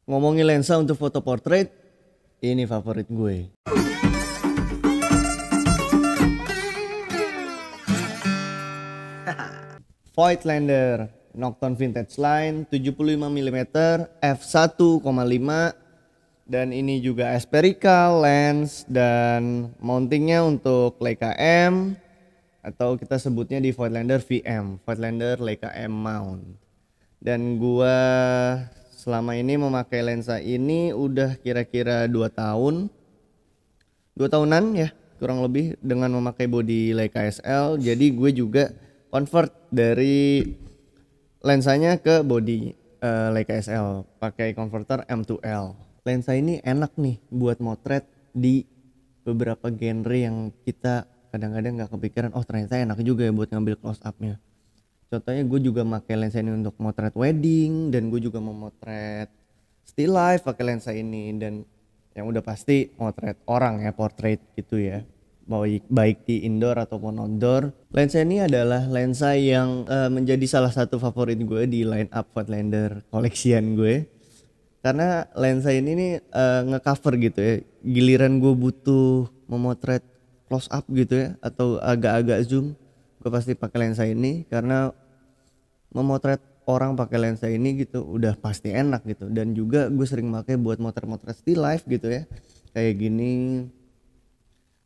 Ngomongin lensa untuk foto portrait, ini favorit gue. Voigtlander Nocton Vintage Line 75mm f1,5, dan ini juga spherical lens dan mountingnya untuk Leica M, atau kita sebutnya di Voigtlander VM, Voigtlander Leica M mount. Dan gua selama ini memakai lensa ini udah kira-kira 2 tahun, 2 tahunan ya kurang lebih, dengan memakai body Leica SL. Jadi gue juga convert dari lensanya ke body Leica SL pakai converter M2L. Lensa ini enak nih buat motret di beberapa genre yang kita kadang-kadang nggak kepikiran, oh ternyata enak juga ya buat ngambil close up-nya. Contohnya gue juga pakai lensa ini untuk motret wedding, dan gue juga memotret still life pakai lensa ini, dan yang udah pasti motret orang ya, portrait gitu ya, baik di indoor ataupun outdoor. Lensa ini adalah lensa yang menjadi salah satu favorit gue di line up Voigtlander koleksian gue, karena lensa ini nih ngecover gitu ya, giliran gue butuh memotret close up gitu ya atau agak-agak zoom, gue pasti pakai lensa ini, karena memotret orang pakai lensa ini gitu udah pasti enak gitu. Dan juga gue sering pakai buat motret-motret still life gitu ya, kayak gini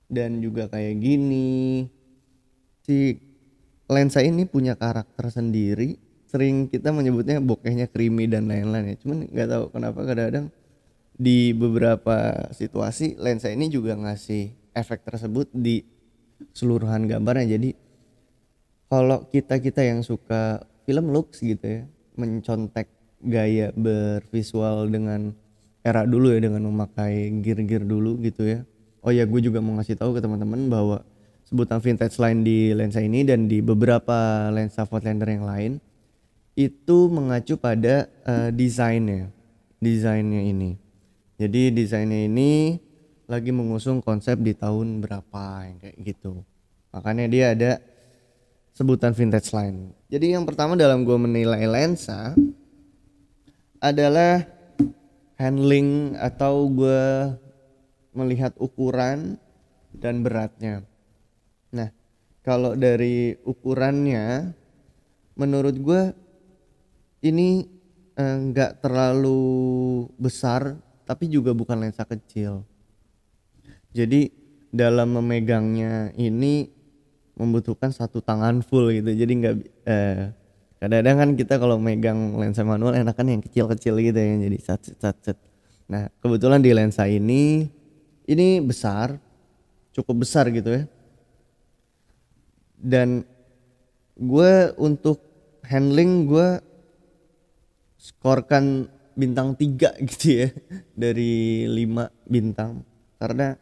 dan juga kayak gini. Si lensa ini punya karakter sendiri, sering kita menyebutnya bokehnya creamy dan lain-lain ya. Cuman nggak tahu kenapa kadang-kadang di beberapa situasi lensa ini juga ngasih efek tersebut di seluruhan gambarnya. Jadi kalau kita yang suka film looks gitu ya, mencontek gaya bervisual dengan era dulu ya, dengan memakai gear-gear dulu gitu ya. Oh ya, gue juga mau ngasih tahu ke teman-teman bahwa sebutan vintage line di lensa ini dan di beberapa lensa Voigtlander yang lain itu mengacu pada desainnya ini. Jadi desainnya ini lagi mengusung konsep di tahun berapa yang kayak gitu. Makanya dia ada sebutan vintage line. Jadi yang pertama dalam gue menilai lensa adalah handling, atau gue melihat ukuran dan beratnya. Nah, kalau dari ukurannya menurut gue ini nggak terlalu besar, tapi juga bukan lensa kecil. Jadi dalam memegangnya ini membutuhkan satu tangan full gitu. Jadi nggak kadang-kadang kan kita kalau megang lensa manual enakan yang kecil-kecil gitu ya, jadi sat. Nah kebetulan di lensa ini besar, cukup besar gitu ya. Dan gue untuk handling gue skorkan bintang 3 gitu ya dari 5 bintang, karena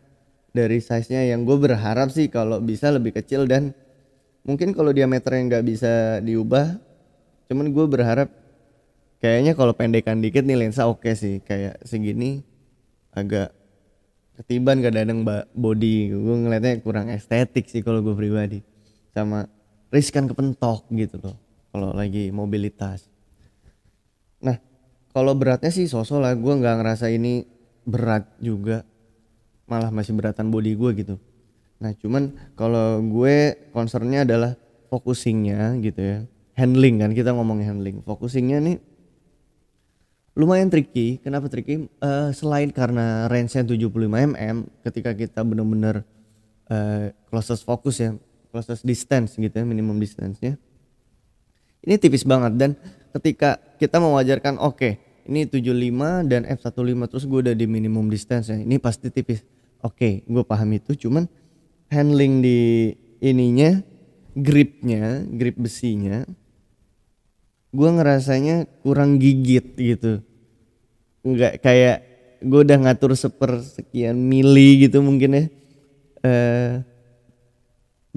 dari size-nya yang gue berharap sih kalau bisa lebih kecil, dan mungkin kalau diameternya nggak bisa diubah, cuman gue berharap kayaknya kalau pendekan dikit nih lensa oke sih, kayak segini agak ketiban kadang-kadang body, gue ngeliatnya kurang estetik sih kalau gue pribadi, sama riskan kepentok gitu loh kalau lagi mobilitas. Nah kalau beratnya sih sosok lah, gue nggak ngerasa ini berat juga, malah masih beratan body gue gitu. Nah cuman kalau gue concernnya adalah focusingnya gitu ya, handling kan, kita ngomong handling, focusingnya nih lumayan tricky. Kenapa tricky? Selain karena range-nya 75mm, ketika kita bener-bener closest focus ya, closest distance gitu ya, minimum distance-nya ini tipis banget. Dan ketika kita mewajarkan oke, ini 75 dan f1.5 terus gue udah di minimum distance ya, ini pasti tipis. Oke, gue paham itu. Cuman handling di ininya, grip besinya, gue ngerasanya kurang gigit gitu. Nggak kayak gue udah ngatur sepersekian mili gitu mungkin ya.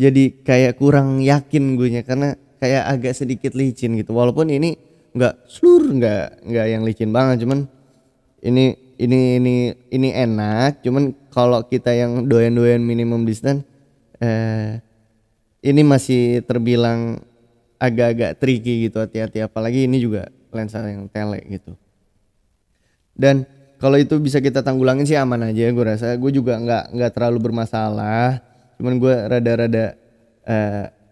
Jadi kayak kurang yakin gue nya, karena kayak agak sedikit licin gitu. Walaupun ini nggak yang licin banget, cuman ini enak. Cuman kalau kita yang doyan minimum distance, ini masih terbilang agak-agak tricky gitu, hati-hati, apalagi ini juga lensa yang tele gitu. Dan kalau itu bisa kita tanggulangin sih aman aja, gue rasa. Gue juga nggak terlalu bermasalah, cuman gue rada-rada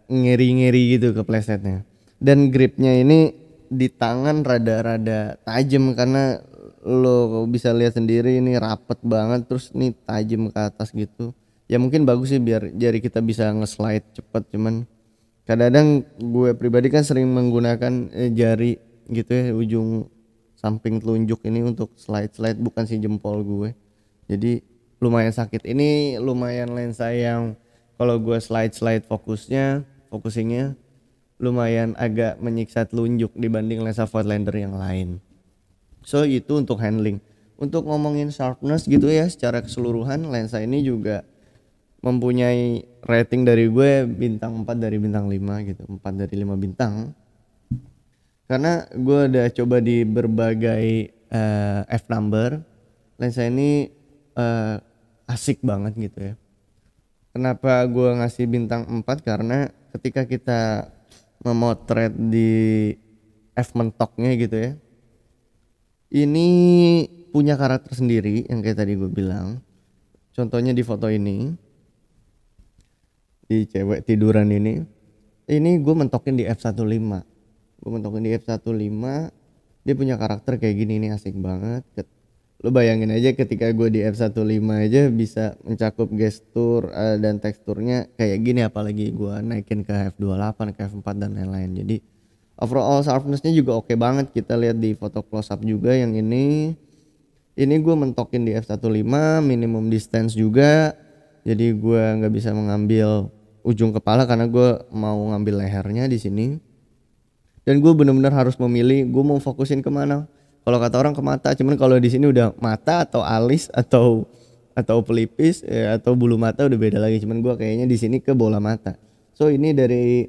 ngeri-ngeri gitu ke playsetnya. Dan gripnya ini di tangan rada-rada tajam, karena lo bisa lihat sendiri ini rapet banget, terus ini tajam ke atas gitu. Ya mungkin bagus sih biar jari kita bisa nge-slide cepet, cuman kadang-kadang gue pribadi kan sering menggunakan jari gitu ya, ujung samping telunjuk ini untuk slide bukan si jempol gue. Jadi lumayan sakit. Ini lumayan lensa yang kalau gue slide focusingnya lumayan agak menyiksa telunjuk dibanding lensa Voigtlander yang lain. So itu untuk handling. Untuk ngomongin sharpness gitu ya, secara keseluruhan lensa ini juga mempunyai rating dari gue bintang 4 dari bintang 5 gitu, 4 dari 5 bintang. Karena gue udah coba di berbagai f-number, lensa ini asik banget gitu ya. Kenapa gue ngasih bintang 4? Karena ketika kita memotret di f mentoknya gitu ya, ini punya karakter sendiri yang kayak tadi gue bilang. Contohnya di foto ini, di cewek tiduran ini gue mentokin di f1.5. Gue mentokin di f1.5, dia punya karakter kayak gini, ini asik banget. Lo bayangin aja ketika gue di f1.5 aja bisa mencakup gestur dan teksturnya kayak gini, apalagi gue naikin ke f28, ke f4 dan lain-lain. Jadi overall sharpnessnya juga oke banget. Kita lihat di foto close up juga yang ini gue mentokin di f1.5, minimum distance juga. Jadi gue nggak bisa mengambil ujung kepala karena gue mau ngambil lehernya di sini. Dan gue benar-benar harus memilih gue mau fokusin kemana. Kalau kata orang ke mata, cuman kalau di sini udah mata atau alis atau pelipis atau bulu mata udah beda lagi. Cuman gue kayaknya di sini ke bola mata. So ini dari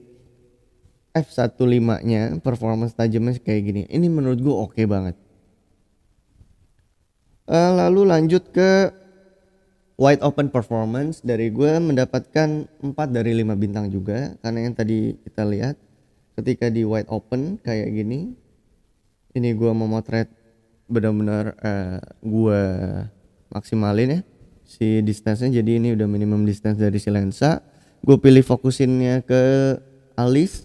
f1.5-nya performance tajamnya kayak gini. Ini menurut gue oke banget. Lalu lanjut ke wide open performance, dari gue mendapatkan 4 dari 5 bintang juga, karena yang tadi kita lihat ketika di wide open kayak gini, ini gue memotret benar-benar gue maksimalin ya si distance-nya. Jadi ini udah minimum distance dari si lensa. Gue pilih fokusinnya ke alis,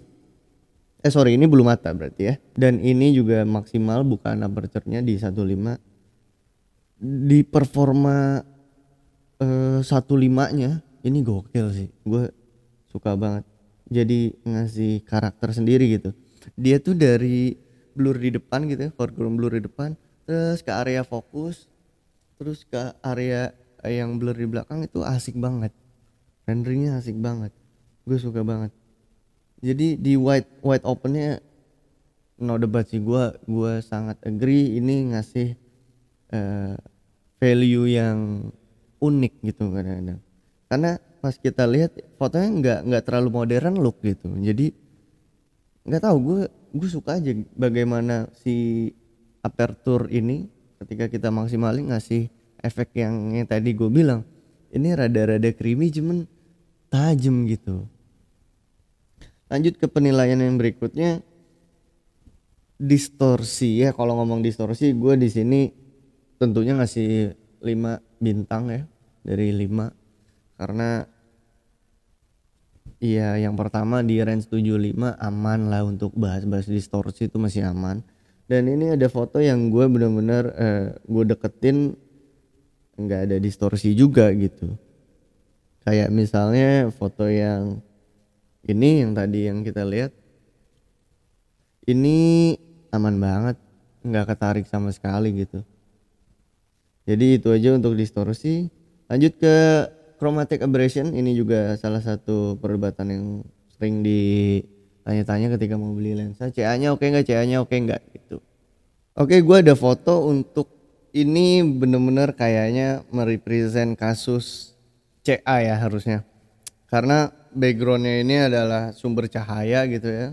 ini bulu mata berarti ya. Dan ini juga maksimal bukan aperture-nya di 1.5. Di performa 1.5-nya ini gokil sih, gue suka banget. Jadi ngasih karakter sendiri gitu. Dia tuh dari blur di depan gitu ya, foreground blur di depan, terus ke area fokus, terus ke area yang blur di belakang, itu asik banget. Renderingnya asik banget, gue suka banget. Jadi di wide opennya no debat sih, gue sangat agree. Ini ngasih value yang unik gitu kadang-kadang. Karena pas kita lihat fotonya nggak terlalu modern look gitu. Jadi nggak tahu, gue suka aja bagaimana si aperture ini ketika kita maksimalin ngasih efek yang tadi gue bilang. Ini rada-rada creamy cuman tajam gitu. Lanjut ke penilaian yang berikutnya, distorsi ya. Kalau ngomong distorsi, gue di sini tentunya ngasih 5 bintang ya dari 5, karena iya, yang pertama di range 75 aman lah untuk bahas-bahas distorsi, itu masih aman. Dan ini ada foto yang gue bener-bener gue deketin nggak ada distorsi juga gitu. Kayak misalnya foto yang ini, yang tadi yang kita lihat, ini aman banget, nggak ketarik sama sekali gitu. Jadi itu aja untuk distorsi. Lanjut ke chromatic aberration, ini juga salah satu perdebatan yang sering ditanya-tanya ketika mau beli lensa. CA-nya oke nggak, CA-nya oke nggak gitu. Oke, gue ada foto untuk ini, bener-bener kayaknya merepresent kasus CA ya harusnya. Karena backgroundnya ini adalah sumber cahaya gitu ya.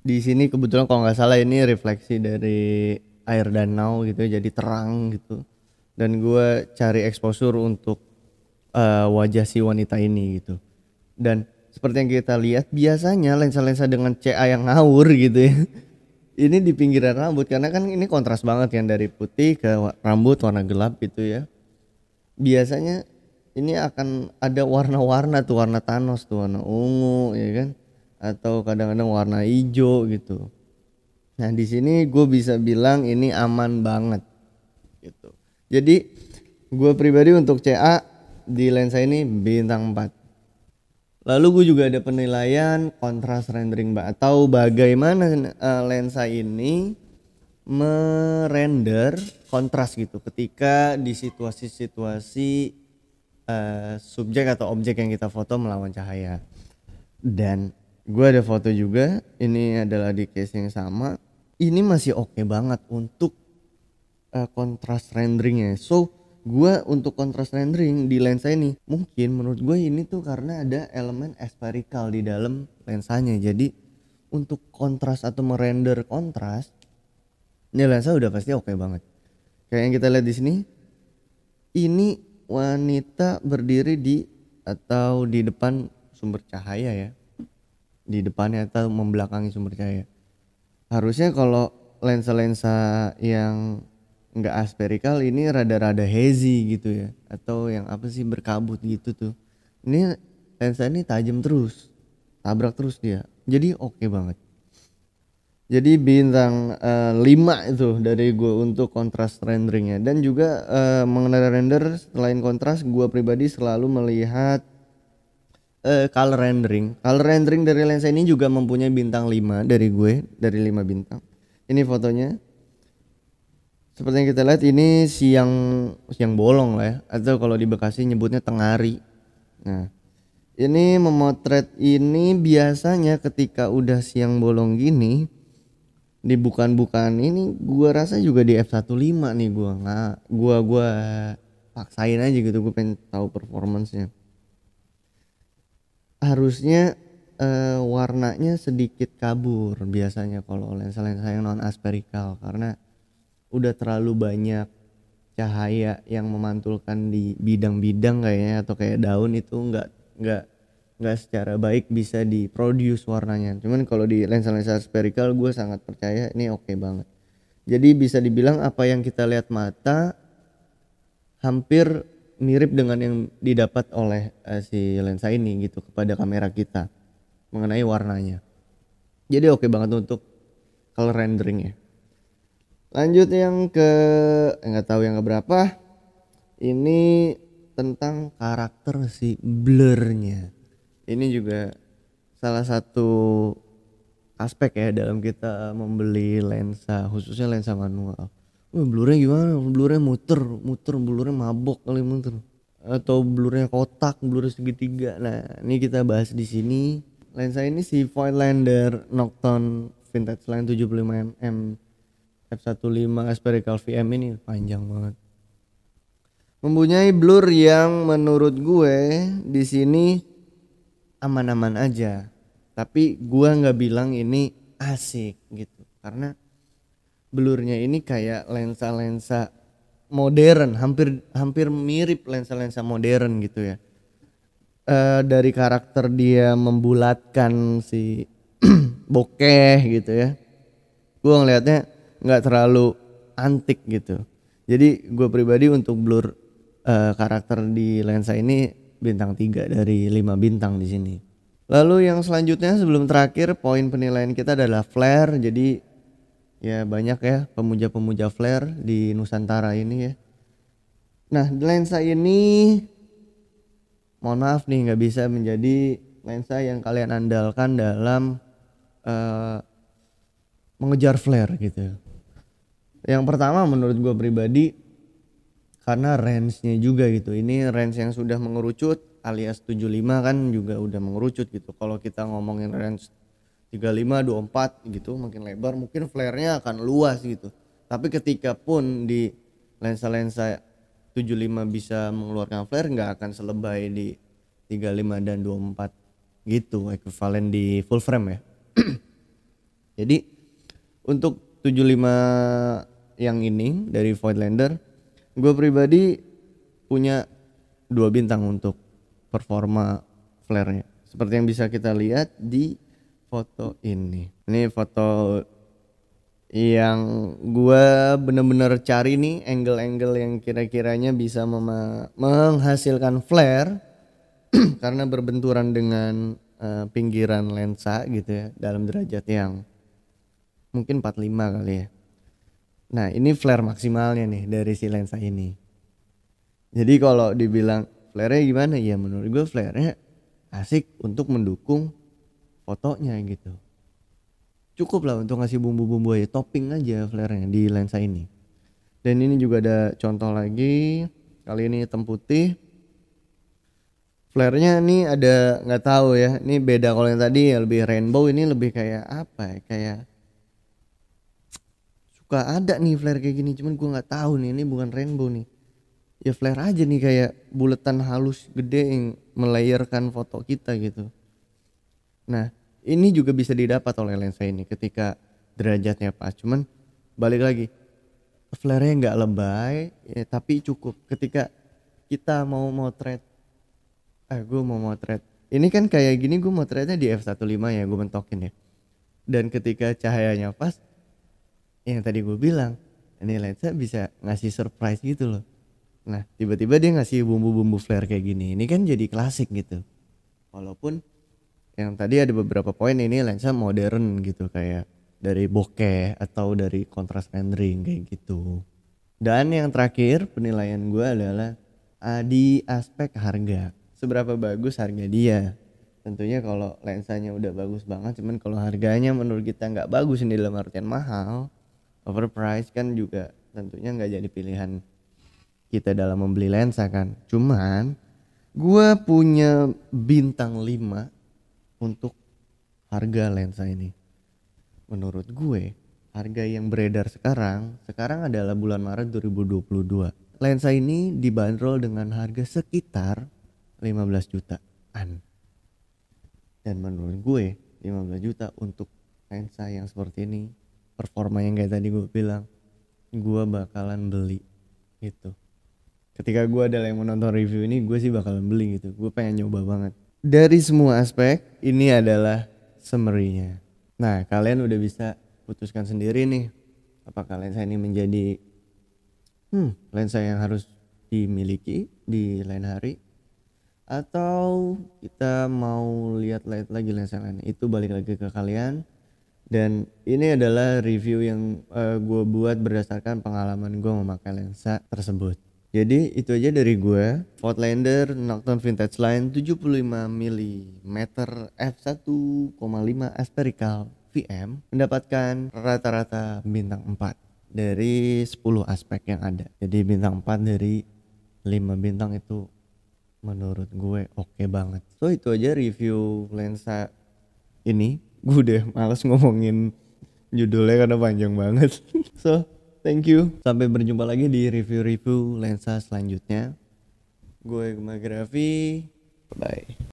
Di sini kebetulan kalau nggak salah ini refleksi dari air danau gitu, jadi terang gitu. Dan gue cari exposure untuk wajah si wanita ini gitu. Dan seperti yang kita lihat, biasanya lensa-lensa dengan CA yang ngawur gitu ya, Ini di pinggiran rambut karena kan ini kontras banget kan dari putih ke rambut warna gelap gitu ya. Biasanya ini akan ada warna-warna tuh, warna Thanos tuh, warna ungu ya kan, atau kadang-kadang warna hijau gitu. Nah di sini gue bisa bilang ini aman banget gitu. Jadi gue pribadi untuk CA di lensa ini bintang 4. Lalu gue juga ada penilaian kontras rendering atau bagaimana lensa ini merender kontras gitu ketika di situasi-situasi subjek atau objek yang kita foto melawan cahaya. Dan gue ada foto juga, ini adalah di case yang sama. Ini masih oke banget untuk kontras renderingnya. So gue untuk kontras rendering di lensa ini mungkin menurut gue ini tuh karena ada elemen spherical di dalam lensanya. Jadi untuk kontras atau merender kontras ini lensa udah pasti oke banget. Kayak yang kita lihat di sini, ini wanita berdiri di atau di depan sumber cahaya ya, di depannya atau membelakangi sumber cahaya. Harusnya kalau lensa-lensa yang nggak aspherical ini rada-rada hazy gitu ya, atau yang apa sih berkabut gitu tuh. Ini lensa ini tajam terus, tabrak terus dia, jadi oke banget. Jadi bintang 5 itu dari gue untuk kontras renderingnya. Dan juga mengenai render selain kontras, gue pribadi selalu melihat color rendering. Color rendering dari lensa ini juga mempunyai bintang 5 dari gue, dari 5 bintang. Ini fotonya. Seperti yang kita lihat ini siang bolong lah ya, atau kalau di Bekasi nyebutnya tengari. Nah, ini memotret ini biasanya ketika udah siang bolong gini di bukan ini gua rasa juga di F15 nih, gua paksain aja gitu, gue pengen tahu performance-nya. Harusnya warnanya sedikit kabur biasanya kalau lensa-lensa yang non aspherical karena udah terlalu banyak cahaya yang memantulkan di bidang-bidang kayaknya, atau kayak daun itu nggak secara baik bisa diproduce warnanya. Cuman kalau di lensa-lensa spherical gue sangat percaya ini oke banget. Jadi bisa dibilang apa yang kita lihat mata hampir mirip dengan yang didapat oleh si lensa ini gitu kepada kamera kita mengenai warnanya. Jadi oke banget untuk color renderingnya. Lanjut yang ke nggak tahu yang keberapa. Ini tentang karakter si blurnya. Ini juga salah satu aspek ya dalam kita membeli lensa, khususnya lensa manual. Blurnya gimana? Blurnya muter, blurnya mabok kali muter. Atau blurnya kotak, blurnya segitiga. Nah, ini kita bahas di sini. Lensa ini si Voigtlander Nokton Vintage Line 75mm f1.5 spherical VM ini panjang banget. Mempunyai blur yang menurut gue di sini aman-aman aja, tapi gua nggak bilang ini asik gitu karena blurnya ini kayak lensa-lensa modern, hampir mirip lensa-lensa modern gitu ya. Dari karakter dia membulatkan si bokeh gitu ya, gua ngelihatnya nggak terlalu antik gitu. Jadi gue pribadi untuk blur karakter di lensa ini bintang 3 dari 5 bintang di sini. Lalu yang selanjutnya sebelum terakhir poin penilaian kita adalah flare. Jadi ya banyak ya pemuja-pemuja flare di Nusantara ini ya. Nah lensa ini mohon maaf nih nggak bisa menjadi lensa yang kalian andalkan dalam mengejar flare gitu. Yang pertama menurut gue pribadi karena range-nya juga gitu. Ini range yang sudah mengerucut alias 75 kan juga udah mengerucut gitu. Kalau kita ngomongin range 35, 24 gitu makin lebar, mungkin flare-nya akan luas gitu. Tapi ketika pun di lensa-lensa 75 bisa mengeluarkan flare, nggak akan selebay di 35 dan 24 gitu, ekuivalen di full frame ya. Jadi untuk 75 yang ini dari Voigtlander, gue pribadi punya 2 bintang untuk performa flare-nya. Seperti yang bisa kita lihat di foto ini. Ini foto yang gua bener-bener cari nih angle-angle yang kira-kiranya bisa menghasilkan flare karena berbenturan dengan pinggiran lensa gitu ya dalam derajat yang mungkin 45 kali ya. Nah ini flare maksimalnya nih dari si lensa ini. Jadi kalau dibilang flare-nya gimana, ya menurut gue flare-nya asik untuk mendukung fotonya gitu. Cukup lah untuk ngasih bumbu-bumbu aja, topping aja flare-nya di lensa ini. Dan ini juga ada contoh lagi, kali ini hitam putih. Flare-nya nih ada nggak tahu ya, ini beda. Kalau yang tadi ya lebih rainbow, ini lebih kayak apa ya, kayak suka ada nih flare kayak gini, cuman gue nggak tahu nih ini bukan rainbow nih. Ya flare aja nih kayak buletan halus gede yang melayerkan foto kita gitu. Nah ini juga bisa didapat oleh lensa ini ketika derajatnya pas, cuman balik lagi flare-nya nggak lebay ya, tapi cukup ketika kita mau motret. Gue mau motret ini kan kayak gini, gue motretnya di f1.5 ya, gue mentokin ya, dan ketika cahayanya pas yang tadi gue bilang, ini lensa bisa ngasih surprise gitu loh. Nah tiba-tiba dia ngasih bumbu-bumbu flare kayak gini, ini kan jadi klasik gitu. Walaupun yang tadi ada beberapa poin, ini lensa modern gitu, kayak dari bokeh atau dari kontras rendering kayak gitu. Dan yang terakhir penilaian gue adalah di aspek harga, seberapa bagus harga dia. Tentunya kalau lensanya udah bagus banget, cuman kalau harganya menurut kita nggak bagus, ini dalam artian mahal, overpriced, kan juga tentunya nggak jadi pilihan kita dalam membeli lensa kan. Cuman gue punya bintang 5 untuk harga lensa ini. Menurut gue harga yang beredar sekarang adalah bulan Maret 2022. Lensa ini dibanderol dengan harga sekitar 15 jutaan. Dan menurut gue 15 juta untuk lensa yang seperti ini, performa yang kayak tadi gue bilang, gue bakalan beli gitu. Ketika gue adalah yang menonton review ini, gue sih bakalan beli gitu. Gue pengen nyoba banget. Dari semua aspek, ini adalah summary-nya. Nah, kalian udah bisa putuskan sendiri nih, apakah lensa ini menjadi lensa yang harus dimiliki di lain hari, atau kita mau lihat lagi lensa lain. Itu balik lagi ke kalian. Dan ini adalah review yang gue buat berdasarkan pengalaman gue memakai lensa tersebut. Jadi itu aja dari gue. Voigtlander Nocturne Vintage Line 75mm f1.5 aspherical VM mendapatkan rata-rata bintang 4 dari 10 aspek yang ada. Jadi bintang 4 dari 5 bintang itu menurut gue oke banget. So itu aja review lensa ini. Gue udah males ngomongin judulnya karena panjang banget. So thank you, sampai berjumpa lagi di review-review lensa selanjutnya. Gue Gemma Grafi, bye.